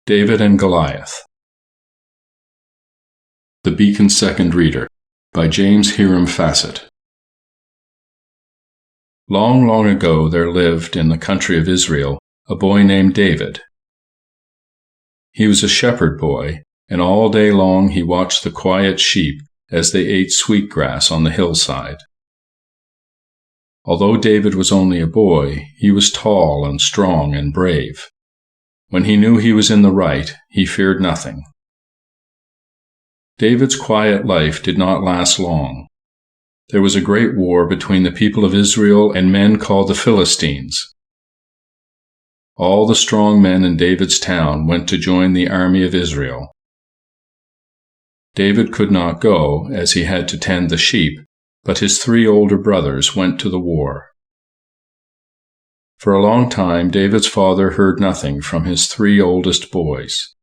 David and Goliath. The Beacon's Second Reader, by James Hiram Fassett. Long, long ago there lived in the country of Israel a boy named David. He was a shepherd boy, and all day long he watched the quiet sheep as they ate sweet grass on the hillside. Although David was only a boy, he was tall and strong and brave. When he knew he was in the right, he feared nothing. David's quiet life did not last long. There was a great war between the people of Israel and men called the Philistines. All the strong men in David's town went to join the army of Israel. David could not go, as he had to tend the sheep, but his 3 older brothers went to the war. For a long time, David's father heard nothing from his 3 oldest boys.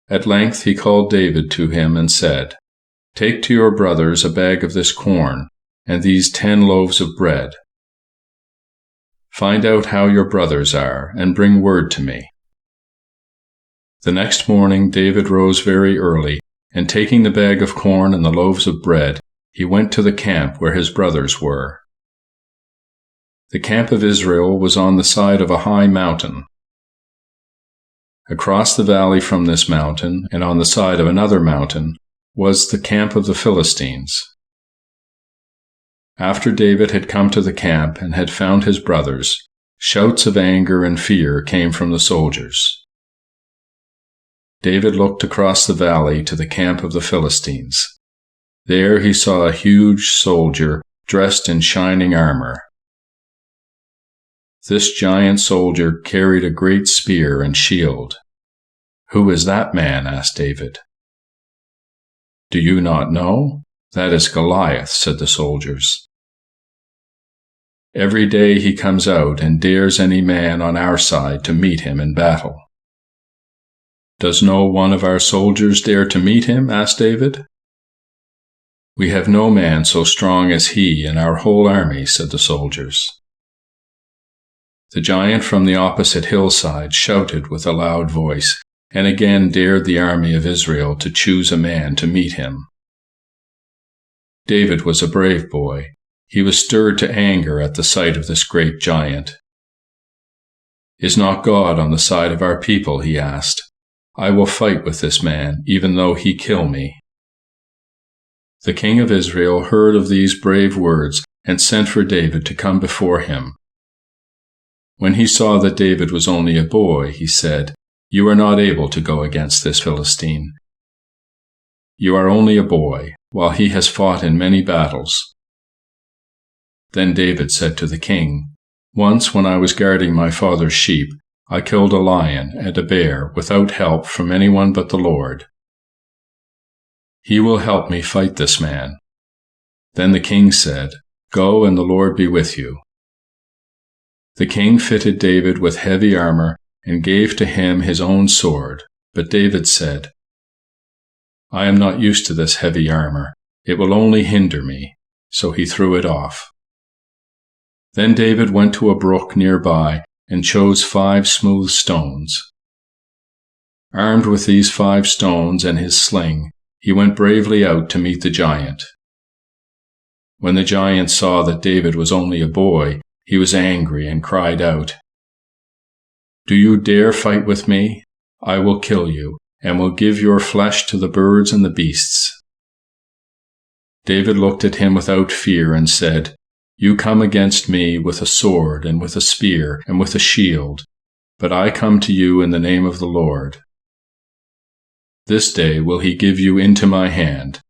At length he called David to him and said, "Take to your brothers a bag of this corn, and these 10 loaves of bread. Find out how your brothers are, and bring word to me." The next morning David rose very early, and taking the bag of corn and the loaves of bread, he went to the camp where his brothers were. The camp of Israel was on the side of a high mountain. Across the valley from this mountain, and on the side of another mountain, was the camp of the Philistines. After David had come to the camp and had found his brothers, shouts of anger and fear came from the soldiers. David looked across the valley to the camp of the Philistines. There he saw a huge soldier dressed in shining armor. This giant soldier carried a great spear and shield. "Who is that man?" asked David. "Do you not know? That is Goliath," said the soldiers. "Every day he comes out and dares any man on our side to meet him in battle." "Does no one of our soldiers dare to meet him?" asked David. "We have no man so strong as he in our whole army," said the soldiers. The giant from the opposite hillside shouted with a loud voice, and again dared the army of Israel to choose a man to meet him. David was a brave boy. He was stirred to anger at the sight of this great giant. "Is not God on the side of our people?" he asked. "I will fight with this man, even though he kill me." The king of Israel heard of these brave words and sent for David to come before him. When he saw that David was only a boy, he said, "You are not able to go against this Philistine. You are only a boy, while he has fought in many battles." Then David said to the king, "Once when I was guarding my father's sheep, I killed a lion and a bear without help from anyone but the Lord. He will help me fight this man." Then the king said, "Go, and the Lord be with you." The king fitted David with heavy armor and gave to him his own sword, but David said, "I am not used to this heavy armor. It will only hinder me." So he threw it off. Then David went to a brook nearby and chose 5 smooth stones. Armed with these 5 stones and his sling, he went bravely out to meet the giant. When the giant saw that David was only a boy, he was angry and cried out, "Do you dare fight with me? I will kill you, and will give your flesh to the birds and the beasts." David looked at him without fear and said, "You come against me with a sword and with a spear and with a shield, but I come to you in the name of the Lord. This day will he give you into my hand.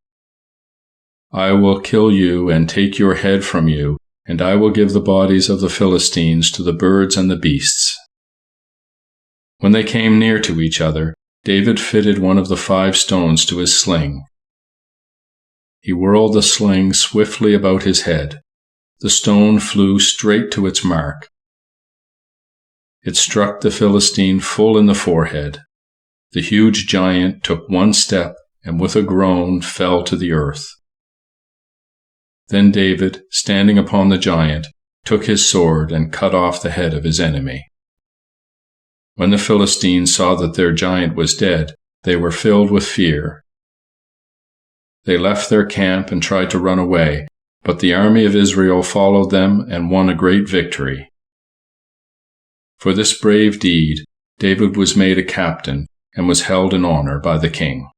I will kill you and take your head from you, and I will give the bodies of the Philistines to the birds and the beasts." When they came near to each other, David fitted one of the 5 stones to his sling. He whirled the sling swiftly about his head. The stone flew straight to its mark. It struck the Philistine full in the forehead. The huge giant took one step and with a groan fell to the earth. Then David, standing upon the giant, took his sword and cut off the head of his enemy. When the Philistines saw that their giant was dead, they were filled with fear. They left their camp and tried to run away, but the army of Israel followed them and won a great victory. For this brave deed, David was made a captain and was held in honor by the king.